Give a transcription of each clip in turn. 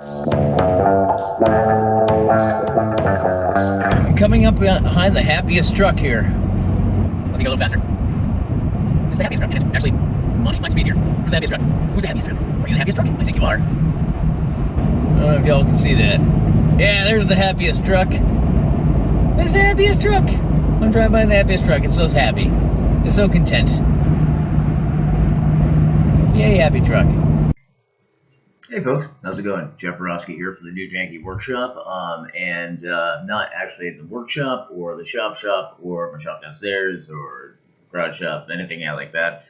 I'm coming up behind the happiest truck here. Let me go a little faster. It's the happiest truck, and it's actually my speed here. Who's the happiest truck? Who's the happiest truck? Are you the happiest truck? I think you are. I don't know if y'all can see that. Yeah, there's the happiest truck. That's the happiest truck. I'm driving by the happiest truck. It's so happy. It's so content. Yay, happy truck. Hey folks, how's it going? Jeff Borowski here for the new Janky Workshop, and not actually at the workshop or the shop or my shop downstairs or garage shop, anything out like that.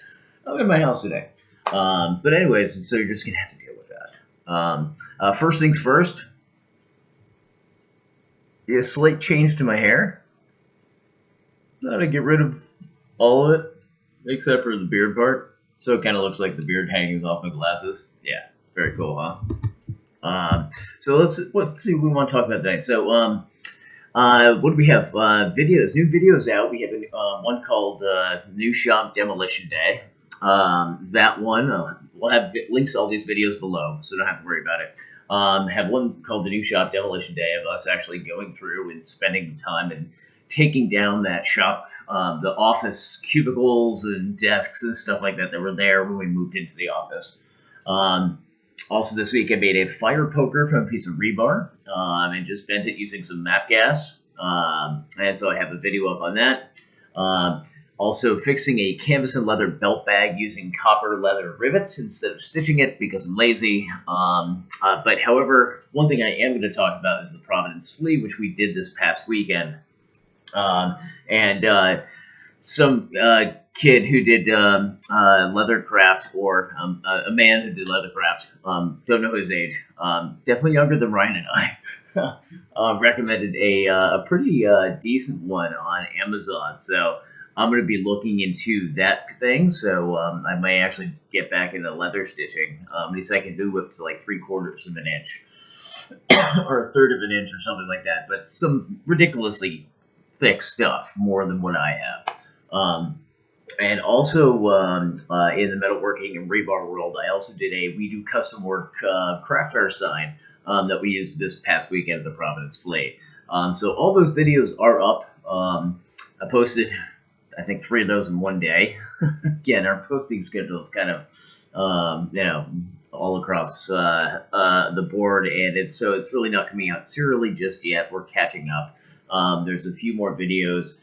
I'm in my house today. But anyways, and so you're just gonna have to deal with that. First things first, a slight change to my hair. I'm gonna get rid of all of it, except for the beard part, so it kind of looks like the beard hanging off my glasses. Yeah. Very cool, huh? So let's see what we want to talk about today. So, what do we have? Videos, new videos out. We have one called New Shop Demolition Day. That one, we'll have links to all these videos below, so don't have to worry about it. Have one called the New Shop Demolition Day of us actually going through and spending the time and taking down that shop, the office cubicles and desks and stuff like that were there when we moved into the office. Also this week I made a fire poker from a piece of rebar and just bent it using some map gas. And so I have a video up on that. Also fixing a canvas and leather belt bag using copper leather rivets instead of stitching it because I'm lazy. But however, one thing I am going to talk about is the Providence Flea, which we did this past weekend. Some kid who did leathercraft, or a man who did leathercraft, don't know his age, definitely younger than Ryan and I, recommended a pretty decent one on Amazon. So I'm going to be looking into that thing. So I may actually get back into leather stitching. At least I can do it to like 3/4 of an inch or 1/3 of an inch or something like that. But some ridiculously thick stuff, more than what I have. And also in the metalworking and rebar world, I also did we do custom work craft fair sign that we used this past weekend at the Providence Flea. So all those videos are up. I posted, I think, 3 of those in one day. Again, our posting schedule is kind of, all across the board, and it's really not coming out serially just yet. We're catching up. There's a few more videos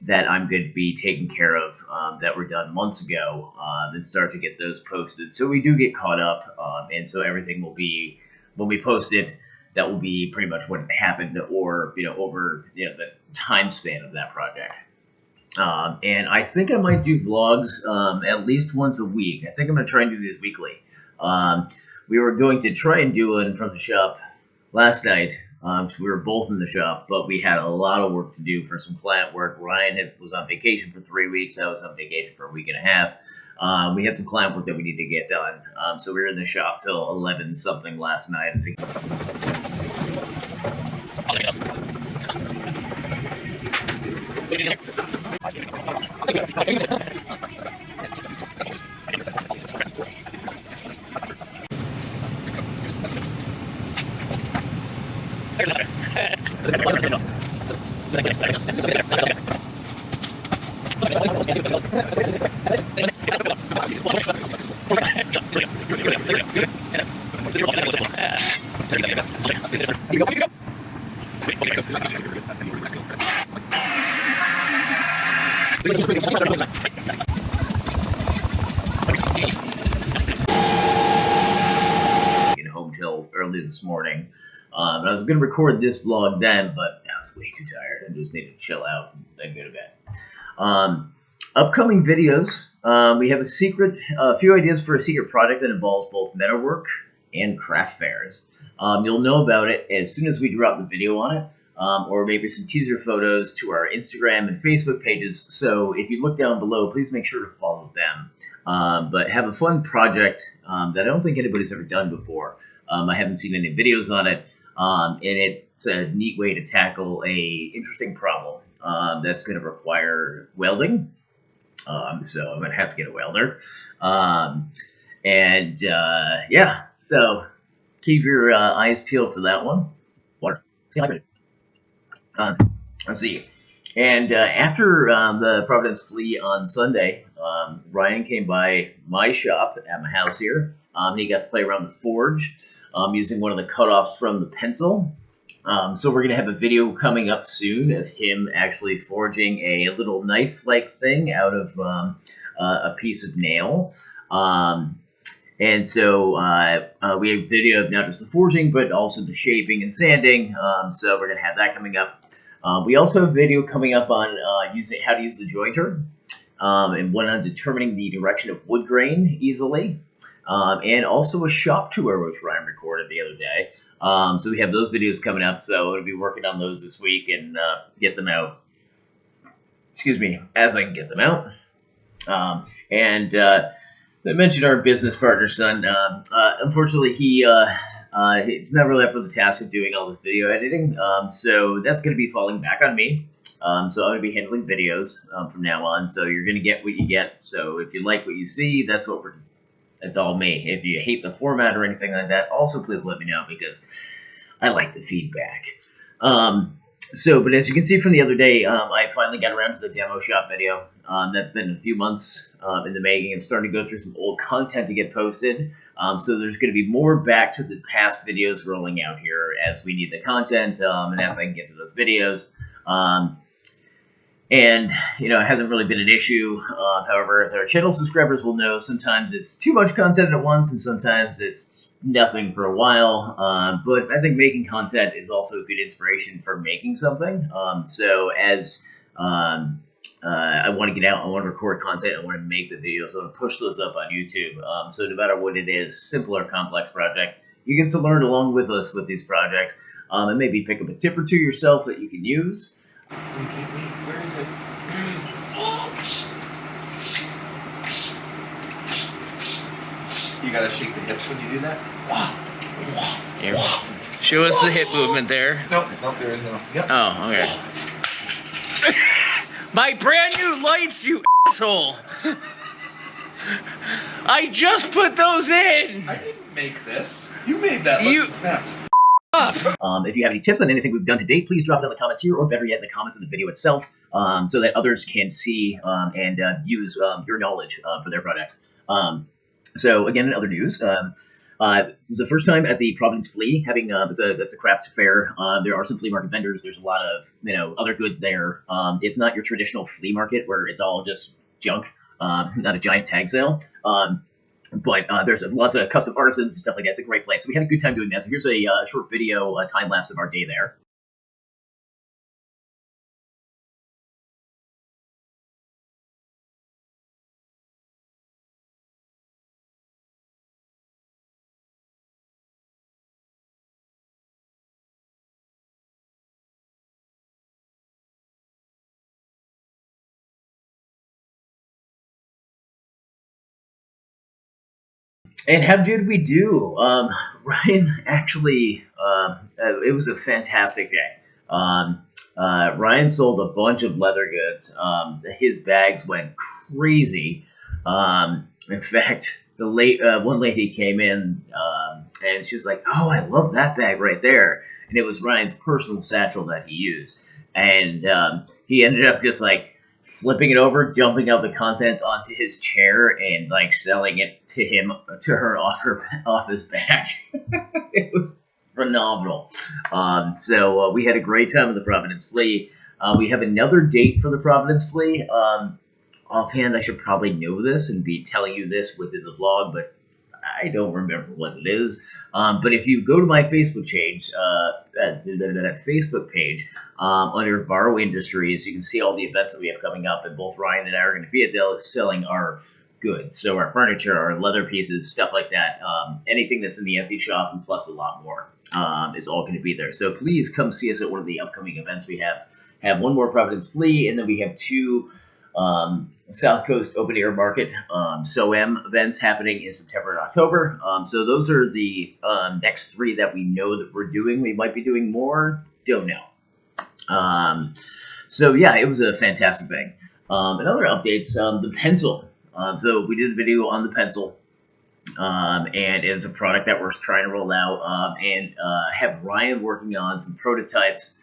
that I'm going to be taking care of that were done months ago and start to get those posted. So we do get caught up, and so everything will be, when we post it, that will be pretty much what happened, or over the time span of that project. And I think I might do vlogs at least once a week. I think I'm going to try and do these weekly. We were going to try and do one from the shop last night. So we were both in the shop, but we had a lot of work to do for some client work. Ryan was on vacation for 3 weeks. I was on vacation for a week and a half. We had some client work that we need to get done. So we were in the shop till 11 something last night. I think. Home till early this morning. I was going to record this vlog then, but I was way too tired. I just needed to chill out and then go to bed. Upcoming videos. We have a few ideas for a secret project that involves both metalwork and craft fairs. You'll know about it as soon as we drop the video on it, or maybe some teaser photos to our Instagram and Facebook pages. So if you look down below, please make sure to follow them. But have a fun project that I don't think anybody's ever done before. I haven't seen any videos on it, and it's a neat way to tackle a interesting problem that's going to require welding. So I'm going to have to get a welder. Yeah, so keep your eyes peeled for that one. Water. See, hydrated. Let's see. And after the Providence Flea on Sunday, Ryan came by my shop at my house here. He got to play around the forge using one of the cutoffs from the pencil. So we're going to have a video coming up soon of him actually forging a little knife-like thing out of a piece of nail. And so we have video of not just the forging, but also the shaping and sanding. So we're going to have that coming up. We also have video coming up on how to use the jointer and one on determining the direction of wood grain easily. And also a shop tour, which Ryan recorded the other day. So we have those videos coming up. So I'll be working on those this week and get them out. Excuse me, as I can get them out. I mentioned our business partner, son. Unfortunately, it's not really up for the task of doing all this video editing. So that's going to be falling back on me. So I'm going to be handling videos from now on. So you're going to get what you get. So if you like what you see, that's all me. If you hate the format or anything like that, also please let me know because I like the feedback. But as you can see from the other day, I finally got around to the demo shop video. That's been a few months in the making. I'm starting to go through some old content to get posted. So there's going to be more back to the past videos rolling out here as we need the content and as I can get to those videos. And, it hasn't really been an issue. However, as our channel subscribers will know, sometimes it's too much content at once and sometimes it's nothing for a while. But I think making content is also a good inspiration for making something. So as I want to get out, I want to record content, I want to make the videos, I want to push those up on YouTube. So no matter what it is, simple or complex project, you get to learn along with us with these projects and maybe pick up a tip or two yourself that you can use. Wait, where is it? Where is it? You gotta shake the hips when you do that? Here. Show us the hip movement there. Nope, there is no. Yep. Oh, okay. My brand new lights, you asshole! I just put those in! I didn't make this. You made that. Look, it snapped. If you have any tips on anything we've done to date, please drop it in the comments here, or better yet, in the comments of the video itself, so that others can see and use your knowledge for their projects. So again, in other news, this is the first time at the Providence Flea having it's a craft fair. There are some flea market vendors. There's a lot of other goods there. It's not your traditional flea market where it's all just junk, not a giant tag sale. But there's lots of custom artisans and stuff like that. It's a great place. So we had a good time doing that. So here's a short video, time lapse of our day there. And how did we do? Ryan actually, it was a fantastic day. Ryan sold a bunch of leather goods. His bags went crazy. In fact, one lady came in and she was like, "Oh, I love that bag right there." And it was Ryan's personal satchel that he used. And he ended up just like flipping it over, dumping out the contents onto his chair, and like selling it to her off his back. It was phenomenal. So we had a great time at the Providence Flea. We have another date for the Providence Flea. Offhand, I should probably know this and be telling you this within the vlog, but I don't remember what it is. But if you go to my Facebook page, under Varo Industries, you can see all the events that we have coming up, and both Ryan and I are going to be at those selling our goods. So our furniture, our leather pieces, stuff like that. Anything that's in the Etsy shop, and plus a lot more, is all going to be there. So please come see us at one of the upcoming events we have. Have one more Providence Flea, and then we have two South Coast Open Air Market SOM events happening in September and October. So those are the next three that we know that we're doing. We might be doing more, don't know. So yeah, it was a fantastic thing. And other updates, the pencil. So we did a video on the pencil. and is a product that we're trying to roll out, and have Ryan working on some prototypes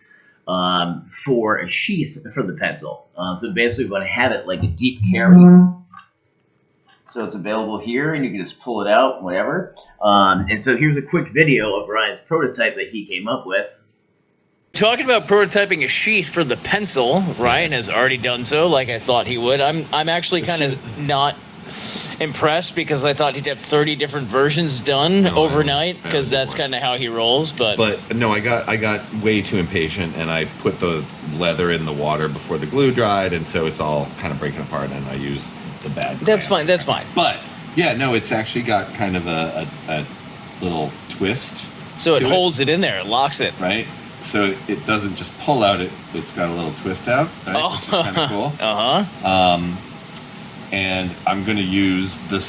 for a sheath for the pencil. So basically, we want to have it like a deep carry. So it's available here, and you can just pull it out, whatever. And so here's a quick video of Ryan's prototype that he came up with. Talking about prototyping a sheath for the pencil, Ryan has already done so, like I thought he would. I'm actually kind of not impressed because I thought he'd have 30 different versions done overnight because that's kind of how he rolls. But no, I got way too impatient, and I put the leather in the water before the glue dried, and so it's all kind of breaking apart, and I used the bad that's crayons. fine. That's fine. But yeah, no, it's actually got kind of a little twist. So it holds it in there, it locks it. Right? So it doesn't just pull out, it's got a little twist out, right? Oh. Which is kind of cool. Uh-huh. And I'm going to use the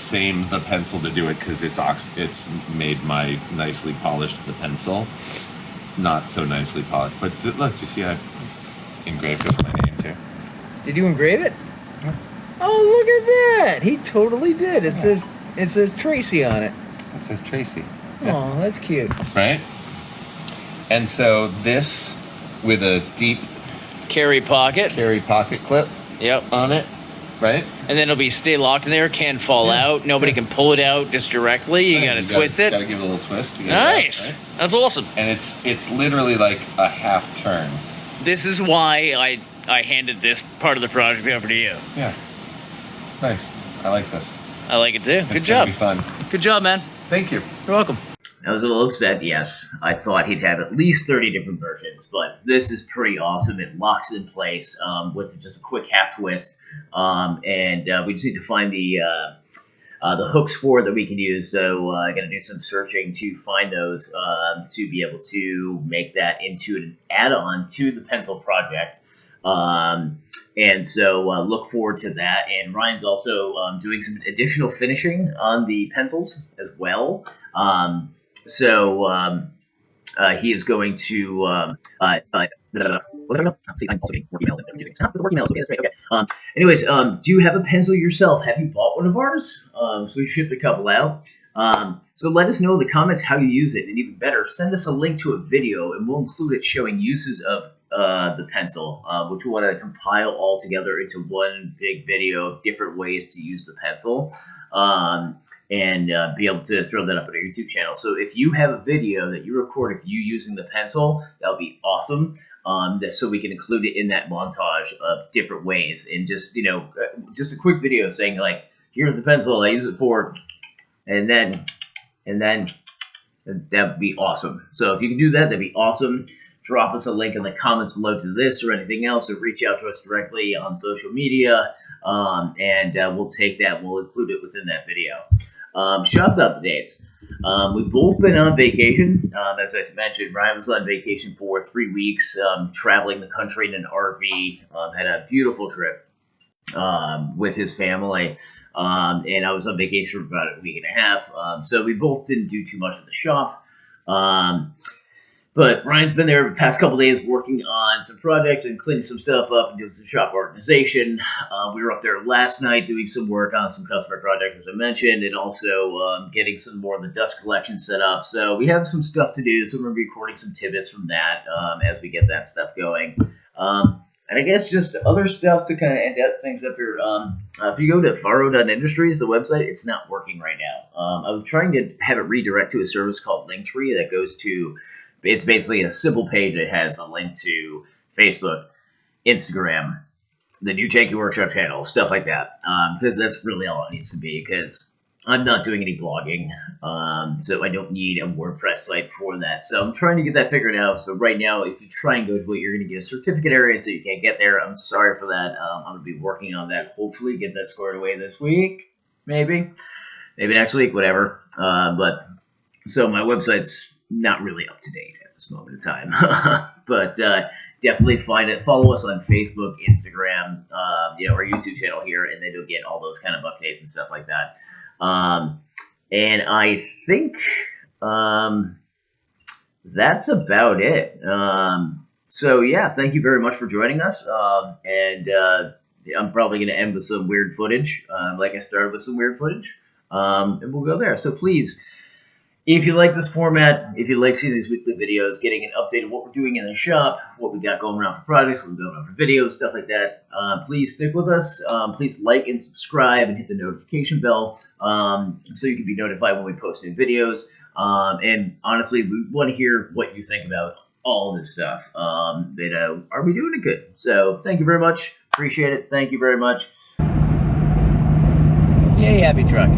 pencil to do it because it's made my nicely polished the pencil. Not so nicely polished. But look, you see I engraved with my name too. Did you engrave it? Yeah. Oh, look at that! He totally did. It says Tracy on it. It says Tracy. Yeah. Oh, that's cute. Right? And so this with a deep Carry pocket. pocket clip Yep. on it, right? And then it'll stay locked in there, can't fall out. Nobody can pull it out just directly. You gotta twist it. Gotta give it a little twist to get Nice. it out, right? That's awesome. And it's literally like a half turn. This is why I handed this part of the project over to you. Yeah. It's nice. I like this. I like it too. Good It's job. gonna be fun. Good job, man. Thank you. You're welcome. I was a little upset, yes. I thought he'd have at least 30 different versions, but this is pretty awesome. It locks in place with just a quick half twist. And we just need to find the hooks for it that we can use. So I got to do some searching to find those to be able to make that into an add-on to the pencil project. And so look forward to that. And Ryan's also doing some additional finishing on the pencils as well. So he is going to see, I'm also getting working emails and everything. Stop with the working emails. Okay, that's great. Okay. Anyways, do you have a pencil yourself? Have you bought one of ours? So we shipped a couple out. So let us know in the comments how you use it, and even better, send us a link to a video, and we'll include it showing uses of the pencil, which we want to compile all together into one big video of different ways to use the pencil, and be able to throw that up on our YouTube channel. So if you have a video that you record of you using the pencil, that would be awesome. So we can include it in that montage of different ways, and just just a quick video saying like, here's the pencil I use it for, and then that'd be awesome. So if you can do that, that'd be awesome. Drop us a link in the comments below to this or anything else, or reach out to us directly on social media, and we'll take that and we'll include it within that video. Shop updates. We've both been on vacation. As I mentioned, Ryan was on vacation for 3 weeks, traveling the country in an RV. Had a beautiful trip with his family. And I was on vacation for about a week and a half. So we both didn't do too much at the shop. But Ryan's been there the past couple days working on some projects and cleaning some stuff up and doing some shop organization. We were up there last night doing some work on some customer projects, as I mentioned, and also getting some more of the dust collection set up. So we have some stuff to do, so we're going to be recording some tidbits from that as we get that stuff going. And I guess just other stuff to kind of end up things up here. If you go to faro.industries, the website, it's not working right now. I was trying to have it redirect to a service called Linktree that goes to... It's basically a simple page that has a link to Facebook, Instagram, the new Janky Workshop channel, stuff like that. Because that's really all it needs to be, because I'm not doing any blogging. So I don't need a WordPress site for that. So I'm trying to get that figured out. So right now, if you try and go to it, you're going to get a certificate area, so you can't get there. I'm sorry for that. I'm going to be working on that. Hopefully get that squared away this week. Maybe next week, whatever. But so my website's not really up to date at this moment in time, but definitely find it. Follow us on Facebook, Instagram, our YouTube channel here, and then you'll get all those kind of updates and stuff like that. And I think that's about it. So yeah, thank you very much for joining us. And I'm probably going to end with some weird footage, like I started with some weird footage. and we'll go there. So please, if you like this format, if you like seeing these weekly videos, getting an update of what we're doing in the shop, what we got going around for projects, what we're going on for videos, stuff like that, please stick with us. Please like and subscribe and hit the notification bell so you can be notified when we post new videos. And honestly, we want to hear what you think about all this stuff. Are we doing it good? So thank you very much. Appreciate it. Thank you very much. Yay, happy truck.